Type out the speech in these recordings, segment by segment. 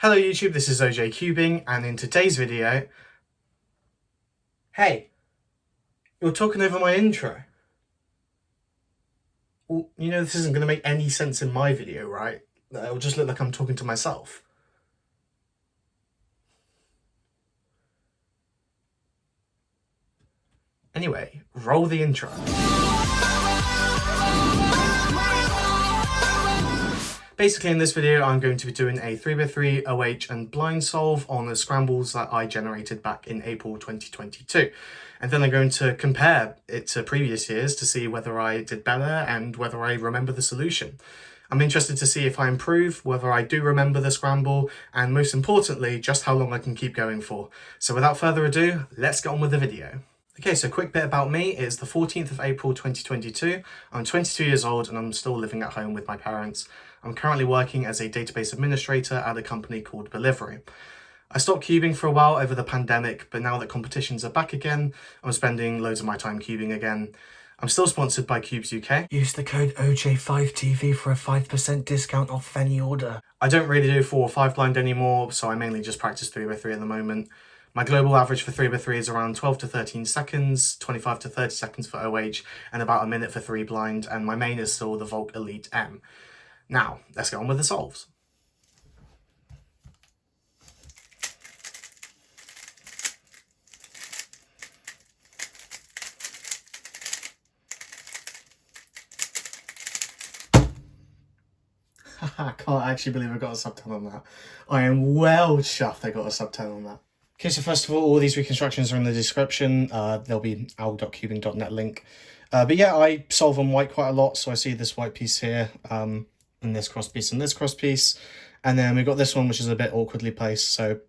Hello YouTube, this is OJ Cubing, and in today's video... Hey, you're talking over my intro. Well, you know this isn't going to make any sense in my video, right? It'll just look like I'm talking to myself. Anyway, roll the intro. Basically in this video I'm going to be doing a 3x3 OH and blind solve on the scrambles that I generated back in April 2022. And then I'm going to compare it to previous years to see whether I did better and whether I remember the solution. I'm interested to see if I improve, whether I do remember the scramble, and most importantly, just how long I can keep going for. So without further ado, let's get on with the video. Okay, so a quick bit about me. It's the 14th of April 2022. I'm 22 years old and I'm still living at home with my parents. I'm currently working as a database administrator at a company called BLD. I stopped cubing for a while over the pandemic, but now that competitions are back again, I'm spending loads of my time cubing again. I'm still sponsored by Cubes UK. Use the code OJ5TV for a 5% discount off any order. I don't really do 4 or 5 blind anymore, so I mainly just practice 3x3 at the moment. My global average for 3x3 is around 12 to 13 seconds, 25 to 30 seconds for OH, and about a minute for 3 blind, and my main is still the Volk Elite M. Now, let's get on with the solves. I can't actually believe I got a sub 10 on that. I am well chuffed I got a sub 10 on that. Okay, so first of all these reconstructions are in the description. There'll be alg.cubing.net link. But yeah, I solve on white quite a lot, so I see this white piece here, and this cross piece and this cross piece. And then we've got this one, which is a bit awkwardly placed. So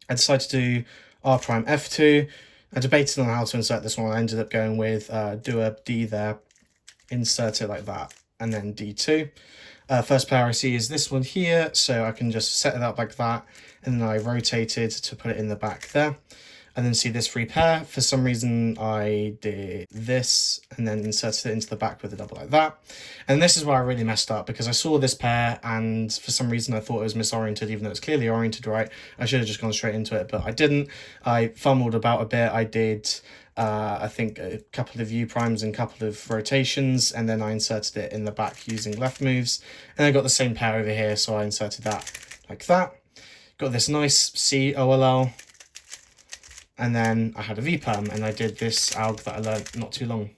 I decided to do R prime F2. I debated on how to insert this one. I ended up going with do a D there, insert it like that, and then D2. First pair I see is this one here, so I can just set it up like that, and then I rotated to put it in the back there. And then see this free pair. For some reason I did this and then inserted it into the back with a double like that. And this is where I really messed up, because I saw this pair and for some reason I thought it was misoriented, even though it's clearly oriented right. I should have just gone straight into it, but I didn't. I fumbled about a bit. I did I think a couple of U primes and a couple of rotations, and then I inserted it in the back using left moves. And I got the same pair over here, so I inserted that like that. Got this nice C OLL. And then I had a V-perm, and I did this alg that I learned not too long.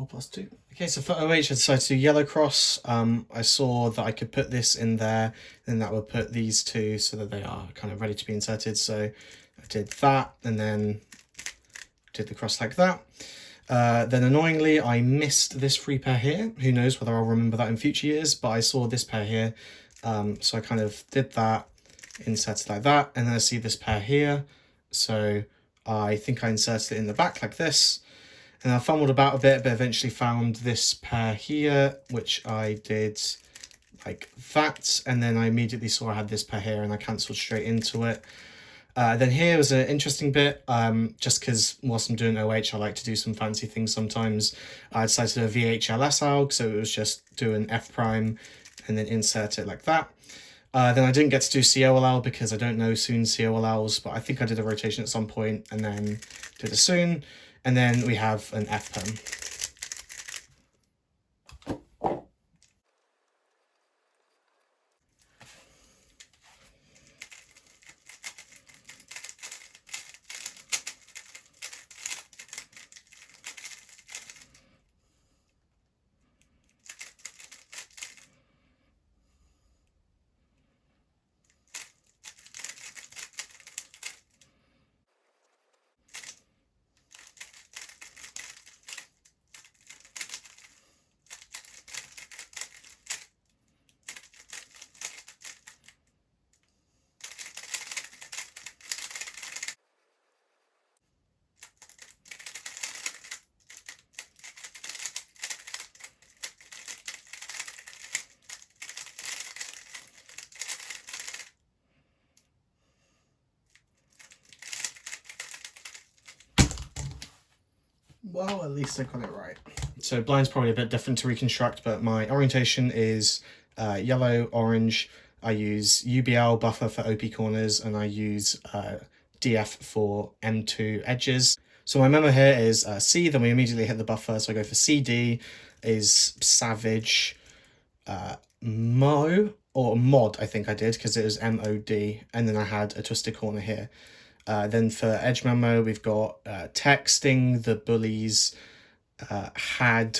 +2. Okay, so for OH, I decided to do yellow cross. I saw that I could put this in there, and that would put these two so that they are kind of ready to be inserted. So I did that, and then did the cross like that. Then annoyingly, I missed this free pair here. Who knows whether I'll remember that in future years, but I saw this pair here. So I kind of did that, inserted like that, and then I see this pair here. So I think I inserted it in the back like this. And I fumbled about a bit, but eventually found this pair here, which I did like that. And then I immediately saw I had this pair here, and I cancelled straight into it. Then here was an interesting bit, just because whilst I'm doing OH, I like to do some fancy things sometimes. I decided to do a VHLS alg, so it was just do an F prime and then insert it like that. Then I didn't get to do COLL because I don't know soon COLLs, but I think I did a rotation at some point and then did a soon. And then we have an F perm. Well, at least I got it right. So blind's probably a bit different to reconstruct, but my orientation is yellow, orange. I use UBL buffer for OP corners, and I use DF for M2 edges. So my memo here is C, then we immediately hit the buffer. So I go for CD, is Savage, Mo, or Mod, I think I did, because it was MOD, and then I had a twisted corner here. Then for edge memo, we've got texting the bullies had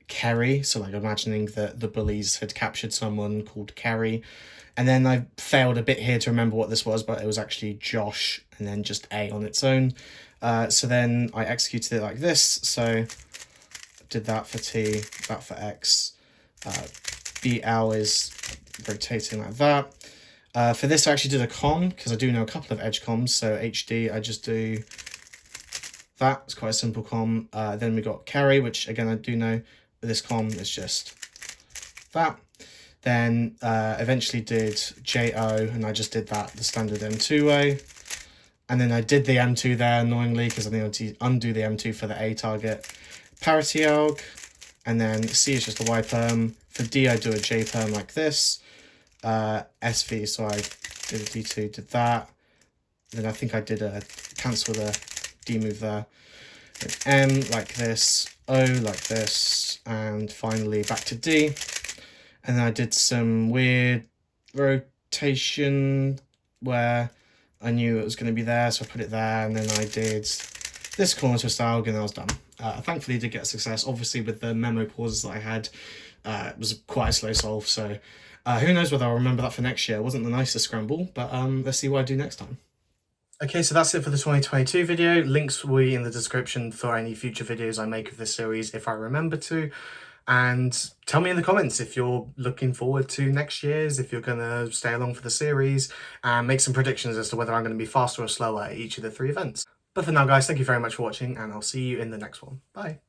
Kerry, so like imagining that the bullies had captured someone called Kerry. And then I failed a bit here to remember what this was, but it was actually Josh and then just A on its own. So then I executed it like this. So did that for T, that for X. BL is rotating like that. For this, I actually did a com, because I do know a couple of edge comms. So HD, I just do that. It's quite a simple com. Then we got carry, which again, I do know this com is just that. Then eventually did JO, and I just did that the standard M2 way. And then I did the M2 there annoyingly, because I needed to undo the M2 for the A target. Parity alg, and then C is just a Y perm. For D, I do a J perm like this. SV, so I did a D2, did that. Then I think I did a cancel the D move there. Then M like this, O like this, and finally back to D. And then I did some weird rotation where I knew it was going to be there, so I put it there, and then I did this corner twist alg, and I was done. Thankfully, I did get success. Obviously, with the memo pauses that I had, it was quite a slow solve, so who knows whether I'll remember that for next year. It wasn't the nicest scramble, but let's see what I do next time. Okay, so that's it for the 2022 video. Links will be in the description for any future videos I make of this series if I remember to. And tell me in the comments if you're looking forward to next year's, if you're going to stay along for the series, and make some predictions as to whether I'm going to be faster or slower at each of the 3 events. But for now, guys, thank you very much for watching, and I'll see you in the next one. Bye.